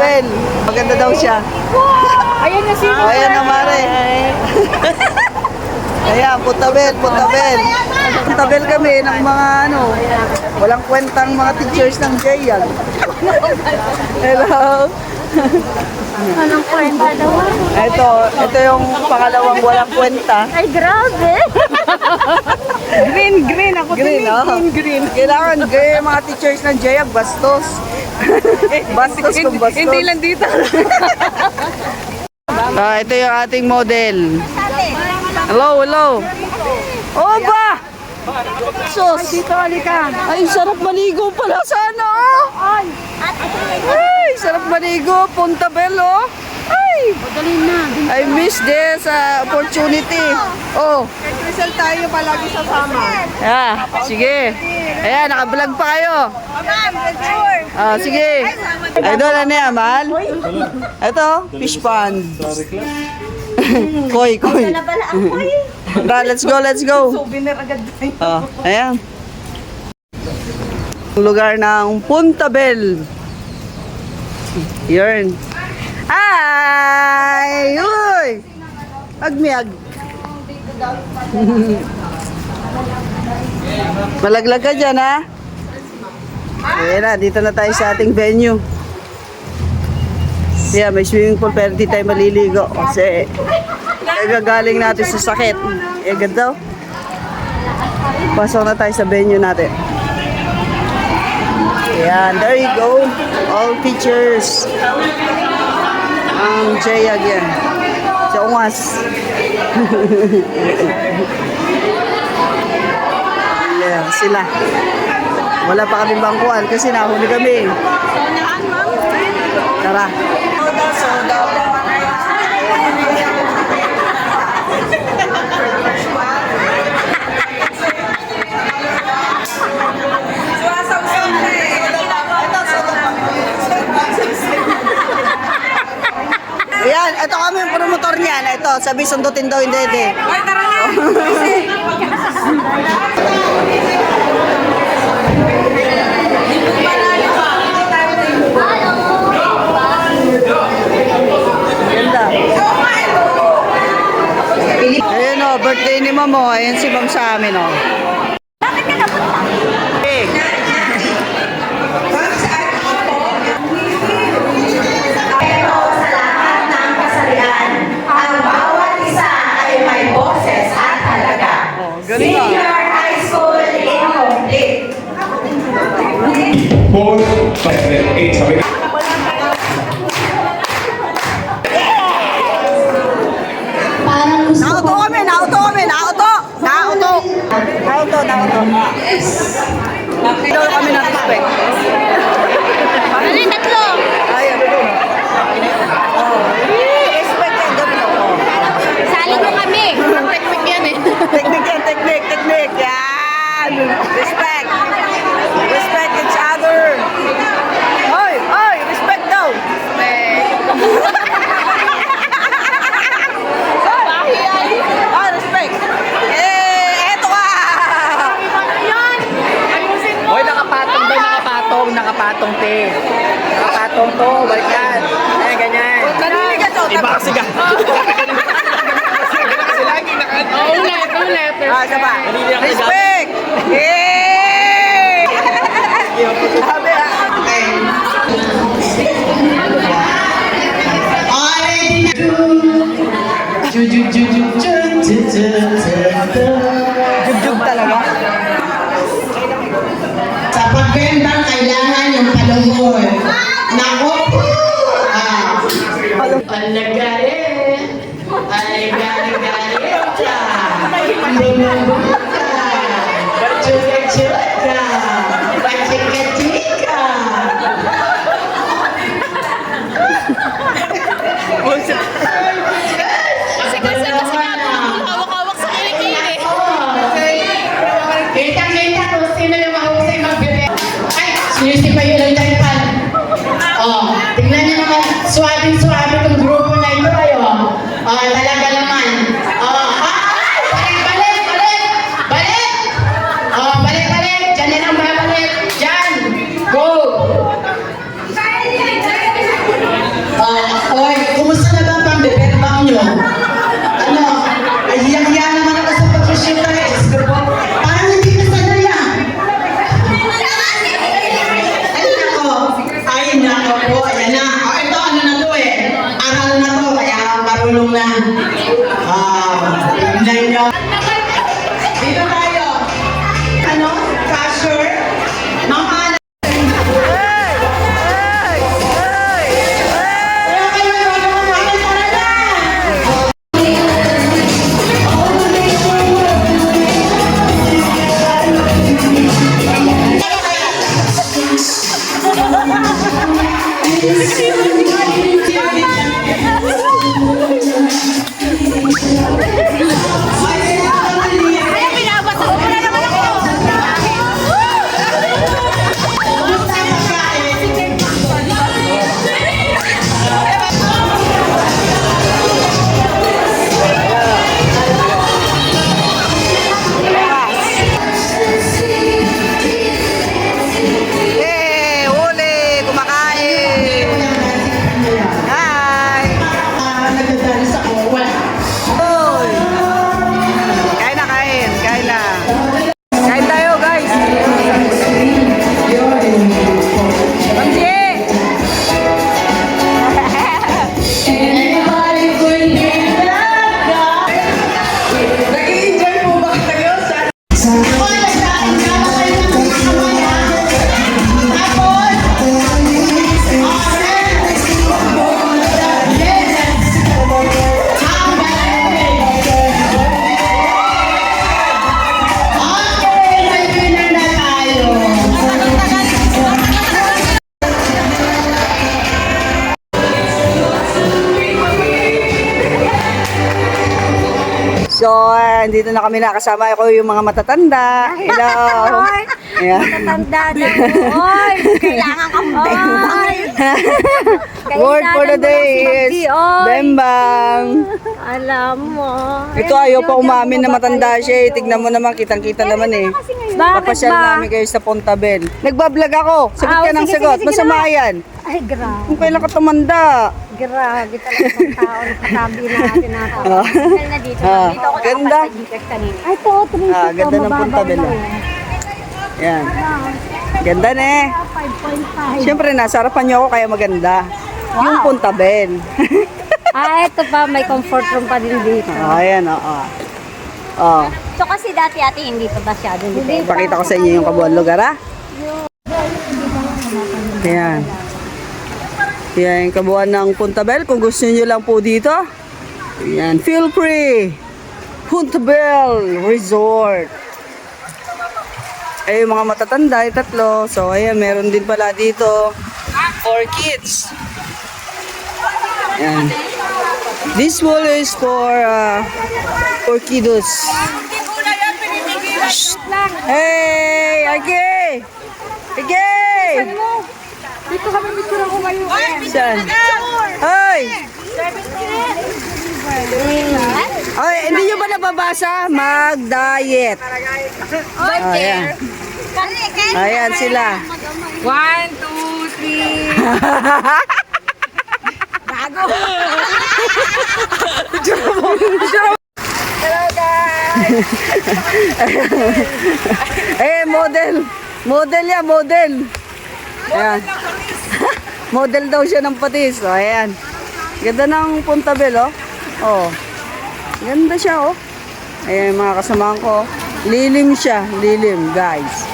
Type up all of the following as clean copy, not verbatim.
Puntabel. Maganda daw siya. Ayan na si Ayan na, Mare. Ayan, Puntabel. Puntabel kami ng mga walang kwentang mga teachers ng JAG. Hello. Anong kwenta daw? Ito yung pangalawang walang kwenta. Ay, grabe. Green. Ako Green, green. Kailangan green mga teachers ng JAG, bastos. Bastos kung bastos. Hindi lang dito. Ito yung ating model. Hello. Oh ba! Sos! Dito, halika. Ay, sarap maligo pala sana, oh! Ay, sarap maligo. Puntabel, oh! Ay! Madali na. I miss this opportunity. Oh. Rizal tayo palagi sa sama. Yeah, sige. Ayan, naka-vlog pa kayo. Sige. Idol, ano yan, Mal? Ito, fish pond. Koy. Tara, let's go. Souvenir agad tayo. Ayan. Lugar ng Puntabel. Yun. Ay! Uy! Agmiag. Malaglag ka dyan, ha? Ayan na, dito na tayo sa ating venue. Yeah, may swimming pool pero di tayo maliligo kasi gagaling natin sa sakit. Daw. Pasok na tayo sa venue natin. Ayan, there you go. All teachers. Ang JAG yan. Sa Ungas. Yeah, sila. Wala pa kami bangkuan kasi nahuli kami. Tara. Ayan, ito kami yung promotor niyan. Ito, sabi sundutin daw hindi. Ay, tara na. Ganda. Ayan o, birthday ni Ma'am o. Ayan si Ma'am sa amin o. Bakit ka napunta? Galing ah. Senior high school incomplete. 4, 5, 8, sabi na. Parang gusto Nauto kami. Daw kami ng respect. Dali, tatlo. Ayan, respect yan, gabi na. Sali mo kami. Technique yan eh. Technique. Yan. Respect each other. Hoy, respect daw. Respect. Eto ka. Hoy, nakapatong, te. Nakapatong to, balikan. Ayan, ganyan. Kanili ka to. Iba kasi ka. Ulit. Isa pa. Respect. Yay! Sabi Jugjug talaga. Sa pagbembang kailangan ng palunggol. Nako po! Alagare! Alagare-gare ka! Bumubuka! Pachuga-chuga! Pachika-chika! Kasi hawak-hawak sa kilikili. Kita-kita kung sino yung mahusay magbibig. Ay, sinisipa yun ang taypan. So, dito na kami nakasama ko yung mga matatanda. Hello. Ayan. Matanda na. Oy, kailangan kang bembang. Word for the day is bembang. Alam mo. Ito ayaw pa umamin na matanda siya. Tignan mo naman, kitang-kita naman eh. Papasyal namin kayo sa Pontabel. Nagbablog ako. Sagot ka ng sagot. Masama yan. Ay, grabe. Kung kailan ka tumanda. Grabe talaga ng tao. Nakatabi natin na ito. Na dito. Ah, Dito ako ganda. nakapag-detect kanina. Ay, to, 3 Ah, ganda ng Pontabel. Yan. Ganda na eh. 5.5. Siyempre, nasa harapan niyo ako kaya maganda. Yung Pontabel. Ito pa, may comfort room pa din dito. Ayan, oo. Oh, So kasi dati ate hindi pa masyado dito. pakita ko sa inyo yung kabuuan lugar, ha? Ayan. Yan, yung kabuuan ng Pontabel. Kung gusto niyo lang po dito, ayan, feel free. Pontabel Resort. Ay, yung mga matatanda, ay tatlo. So, ayan, meron din pala dito for kids. Ayan. This wall is for kiddos. Shh. Hey, Ake! Ake! Dito kami picture ko kayo. Saan? Hoy! Ay, hindi nyo ba nababasa? Mag-diet. Ayan. Ayan sila. 1, 2, 3. Eh, model. Model yan, model. Ayan. Model daw siya ng patis. O, ayan. Ganda ng Pontabel, oh. Oh. Ganda siya, oh. Ayan, mga kasamahan ko. Lilim siya. Lilim, guys.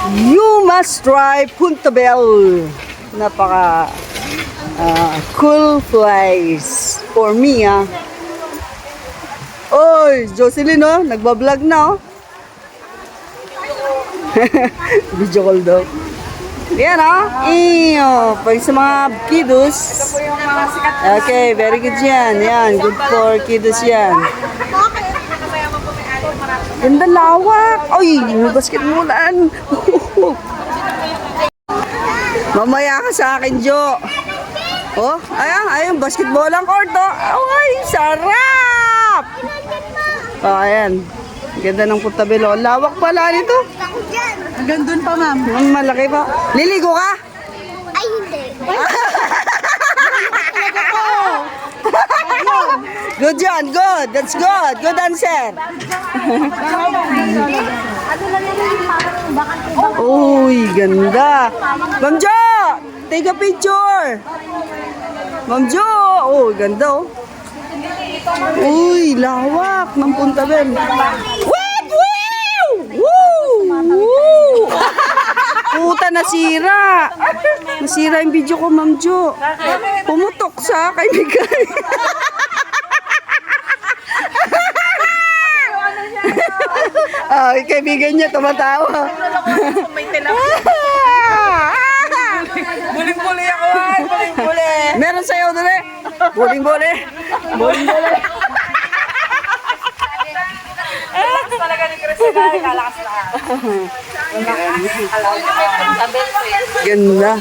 You must try Pontabel. Napaka cool place for me, ah. Oy, Jocelyn, oh, nagbablog na, oh. Video call daw. Yan, oh. Iyo, pag sa mga kiddos. Okay, very good yan. Yan, good for kiddos yan. Ganda lawak. Oy, may basketballan. Mamaya ka sa akin, Jo. Oh, ayan, basketballan court, oh. Ay, sarap! Oh, ayan. Ganda ng Pontabel, oh. Lawak pala nito. Hanggang dun pa, ma'am. Malaki pa. Liligo ka? Ay, hindi. Good John, good. That's good. Good answer. Ano lang yung parang bakante. Uy, ganda. Ma'am Jo, take a picture. Ma'am Jo, oh, ganda, oh. Uy, lawak ng Pontabel. Wait, wow! Woo! Woo! Puta, nasira. Nasira yung video ko, Ma'am Jo. Pumutok sa kaibigan. Ah, yung kaibigan niya tumatawa. Buling-buli ako, ay. Buling-buli. Meron sa'yo doon eh. Buling-buli. Buling-buli. Talaga ni Cristina, kalakas na. Ganda.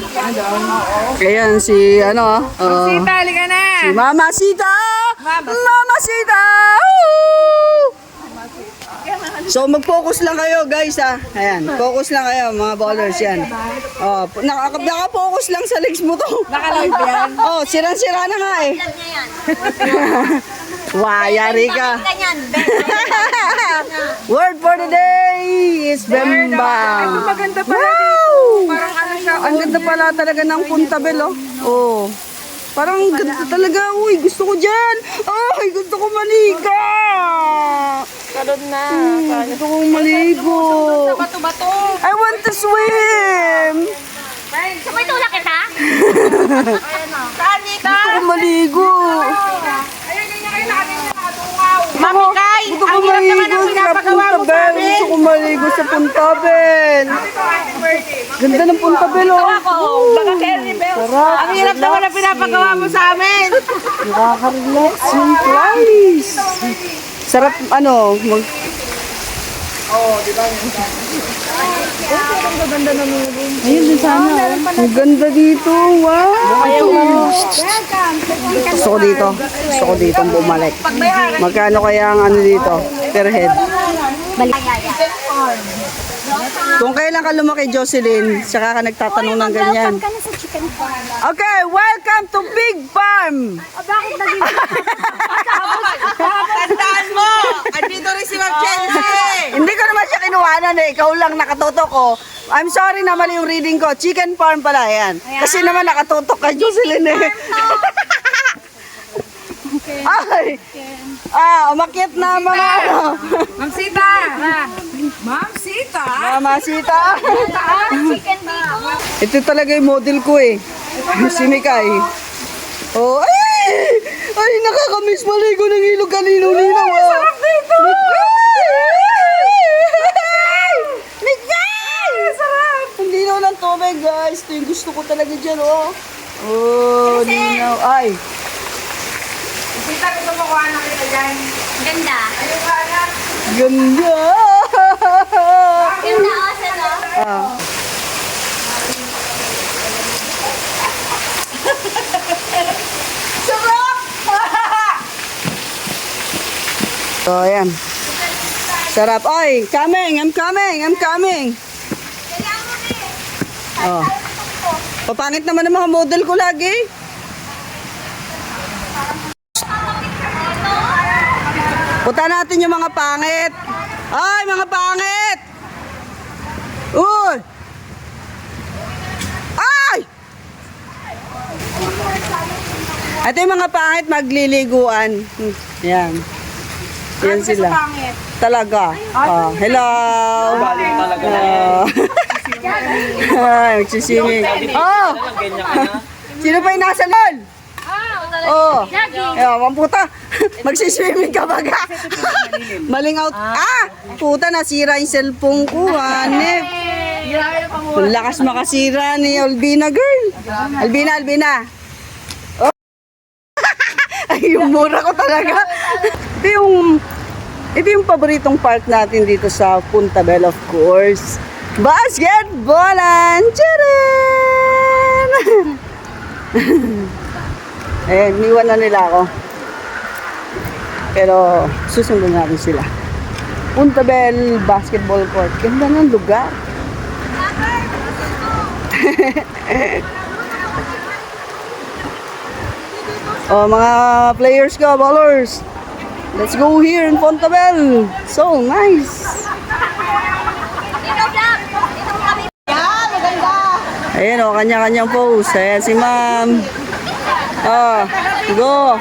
Ayan si ano, Sita, halika na. Si Mama Sita. Mama Sita. So mag-focus lang kayo, guys, ha. Ayan, focus lang kayo mga ballers yan. Oh, naka-focus lang sa legs mo to. Naka-live yan. Oh, sirang-sira na nga eh. Yari ka. Word for the day is bembang. Ito maganda pala dito. Parang ano siya. Ang ganda pala talaga ng Pontabel, oh. Oh. Parang ganda talaga. Uy, gusto ko dyan. Ay, gusto ko maligo. Kalod na. Gusto kong maligo. Bato-bato. I want to swim. Sabay tulak kita? Saan dito? Gusto kong maligo. Mami Kai, ang hirap naman ang pinapagawa mo sa amin. Gusto kong maligo sa Pontabel. Ganda ng Pontabel, oh. Ako, baka Kerry Bell. Sarap. Ang hirap naman ang pinapagawa mo sa amin. Nakaka-relax yung place. Sarap, ano, mag... Ayun din sana. Ang ganda dito. Wow. Gusto ko dito. Gusto ko dito bumalik. Magkano kaya ang ano dito? Per head. Kung kailan ka lumaki, Jocelyn, saka ka nagtatanong ng ganyan. Welcome ka na sa chicken farm. Okay, welcome to Big Farm! Bakit naging... Tandaan mo! Andito rin si Ma'am Chelsea! Hindi ko naman siya kinuhanan eh. Ikaw lang nakatutok ko. I'm sorry na mali yung reading ko. Chicken farm pala yan. Kasi naman nakatutok ka, Jocelyn eh. Ay! Umakyat na mga ano. Ma'am Sita! Ma'am Sita! Mama Sita. Chicken dito. Ito talaga yung model ko eh. Si Mikay. Oh, ay! Ay, nakakamiss maligo ng ilog kanino-nino. Sarap dito! Mikay! Sarap! Ang linaw ng tubig, guys. Ito yung gusto ko talaga dyan, oh. Oh, linaw. Ay. Sita, gusto mo kuha na kita dyan. Ganda. Ganda! Ganda ako no? Ah. So, ayan. Sarap. Oy, coming! I'm coming! I'm coming! Oh. Papangit naman ang mga model ko lagi. Punta natin yung mga pangit. Ay, mga pangit! Uy! Ay! Ito yung mga pangit magliliguan. Yan. Yan sila. Talaga. Oh, hello. Ay, magsisinging. Oh! Sino pa yung nasa lol? Oh. Ang puta. Magsiswimming ka baga. Maling out. Puta, nasira yung cellphone ko. Hanep. Ang lakas makasira ni Albina girl. Albina. Oh. Ay, yung mura ko talaga. Ito yung paboritong park natin dito sa Punta Bell, of course. Basketballan! Tcharan! Eh, niwan na nila ako. Pero susunod natin sila. Punta Bell Basketball Court. Ganda ng lugar. Oh, mga players ko, ballers. Let's go here in Punta Bell. So nice. Ayan o, kanya-kanyang pose. Ayan si ma'am. Oh, go.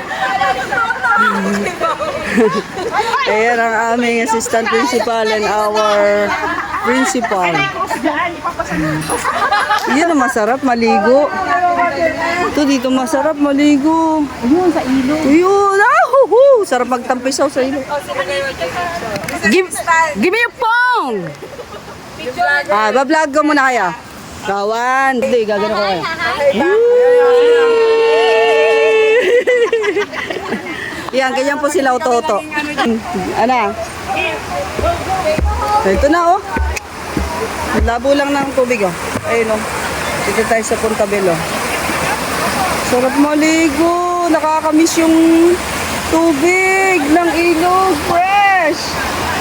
Ayan ang aming assistant principal and our principal. Yan ang masarap maligo. Ito dito masarap maligo. Ayun sa ilog. Ayun, sarap magtampisaw sa ilog. Give me your phone. Bablog ko muna kaya. Kawan. Hindi, gagano ko kaya. Yan, ganyan po sila auto-auto. Ana? Ito na, oh. Labo lang ng tubig, oh. Ayun, oh. Dito tayo sa Punta Bell, oh. Sarap maligo. Nakakamiss yung tubig ng ilog. Fresh.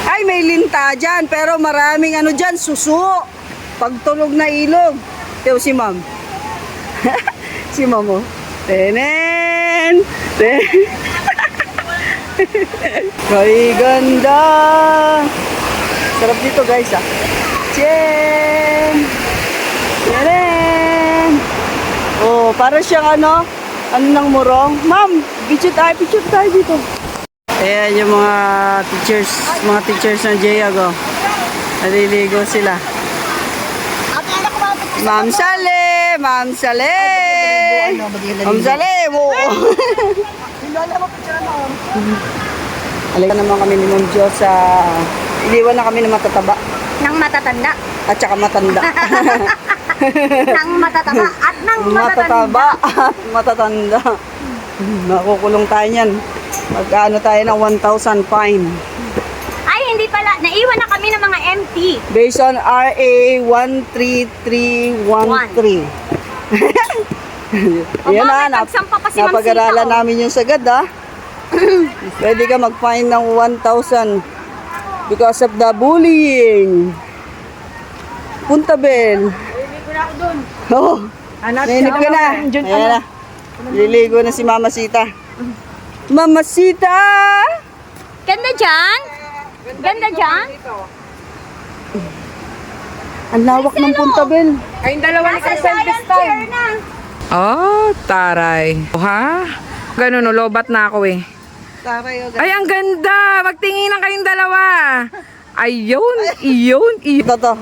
Ay, may linta dyan. Pero maraming ano dyan, suso. Pagtulog na ilog. Ito si ma'am. Si ma'am, oh. Tenen. Ay, ganda. Sarap dito, guys, ah. Chen. Tenen. Oh, para siyang ano ng murong. Ma'am, picture tayo dito. Ayan yung mga teachers ng JAG, oh. Naliligo sila. Ma'am Sale! Ma'am Sale! Mo! Halika naman kami ni Ma'am Jo sa... Iliwan na kami ng matataba. Nang matatanda. At saka matanda. Nang matataba at nang matatanda. Matataba at matatanda. Makukulong tayo niyan. Mag-ano tayo ng 1,000 fine. Ay, hindi pala. Naiwan na kami ng mga empty. Based on RA 13313. Yan Aba, na, may pagsampa pa si Ma'am napag-aralan Sita, oh. namin yung sagad ha. Pwede ka mag-fine ng 1,000 because of the bullying. Punta Bel. Naligo na ako dun. Oh, nainip ka na. Ayan na. Liligo na si Mama Sita. Mama Sita! Ganda dyan? Ganda dyan? Ang lawak ng Punta Bel. Kayong dalawa ni Nasa Crisel this giant chair time. na. Oh, taray. Oh, ha? Ganun, no, lobat na ako eh. Ay, ang ganda! Magtinginan kayong dalawa! Ayun, iyon. Ito to.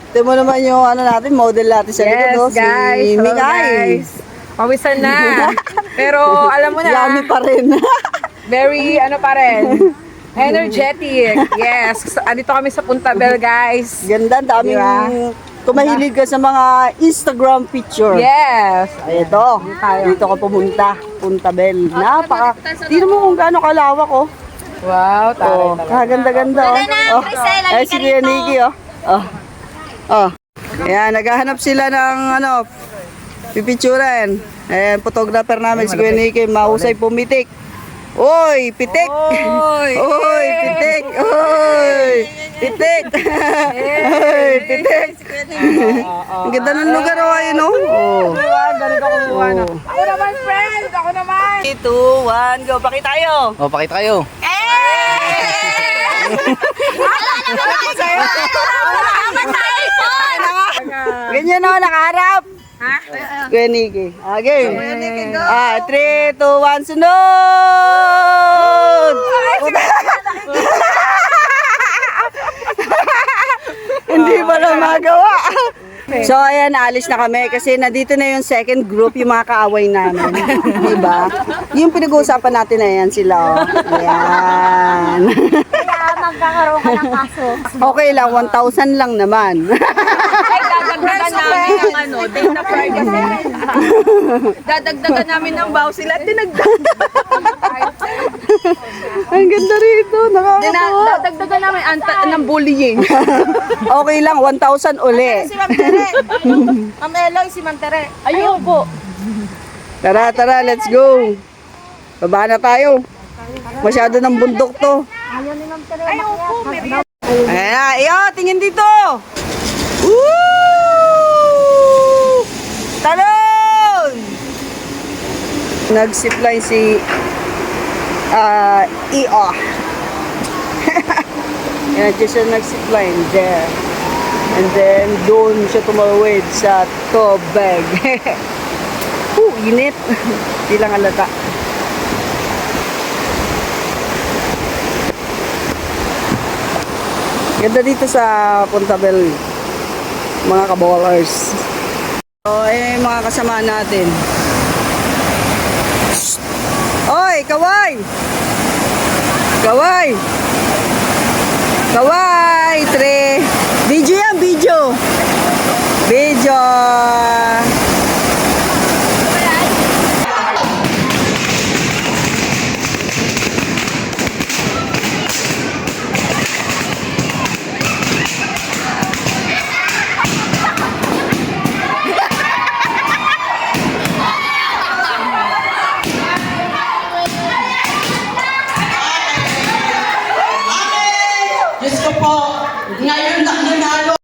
Ito mo naman yung ano natin, model natin sa likod. Yes, oh, guys. Si Hello, Mingay. guys. Pawisan na. Pero, alam mo na, Yummy pa rin. very, ano pa rin, energetic. Yes. Andito kami sa Punta Bel, guys. Ganda, daming Diba? kung mahilig ka sa mga Instagram picture. Yes. Ay, ito. Dito ka pumunta. Punta Bel. Tingnan mo kung gaano kalawak, oh. Wow, taray Oh, talaga. kaganda-ganda, oh. Wala na, Oh. Crisel, Ay, halika si Kuya rito. Nikki, oh. Oh. Oh. Ayan, naghahanap sila ng, ano, pipicturan. Ayan, photographer namin, si Kuya Nikki. Mahusay pumitik. Oy, pitik! Oy! Oy, pitik! Oy! Pitik! Oy, pitik! Ang ganda ng lugar, oh, ayun, oh. Oh. Diba? Ganun ka kumuha na. Oh. Ako naman, friend! Ako naman! 3, 2, 1, go! Pakita tayo! O, pakita kayo. Ganyan, oh, nakaharap! Kuya Nikki. Okay. 3, 2, 1, sunod! Hindi pa na magawa. So, ayan, alis na kami kasi nandito na yung second group, yung mga kaaway namin. Diba? Yung pinag-uusapan natin na yan sila, oh. Ayan. Kaya magkakaroon ka ng kaso. Okay lang, 1,000 lang naman. Ay, dadagdagan namin ng ano, data privacy. Dadagdagan namin ng vow sila. Ang ganda rito, nakakatawa. Dadagdagan namin ng bullying. Okay lang, 1,000 uli. Ma'am Tere. Ma'am Eloy, si Ma'am Tere. Ayun po. Tara, tara, let's go. Baba na tayo. Masyado ng bundok to. Ayaw po, may Ayan na, iyo, tingin dito. Woo! Talon! Nag-zipline si EO. Yan, dyan siya nag-zipline there. And then, doon siya tumawid sa tubig. Init. Di lang alata. Ganda dito sa Punta Bel, mga kaballers. So, mga kasama natin. Shhh! Oy, kaway! Kaway! Kaway! Video yan, video! Video! Diyos ko po, ngayon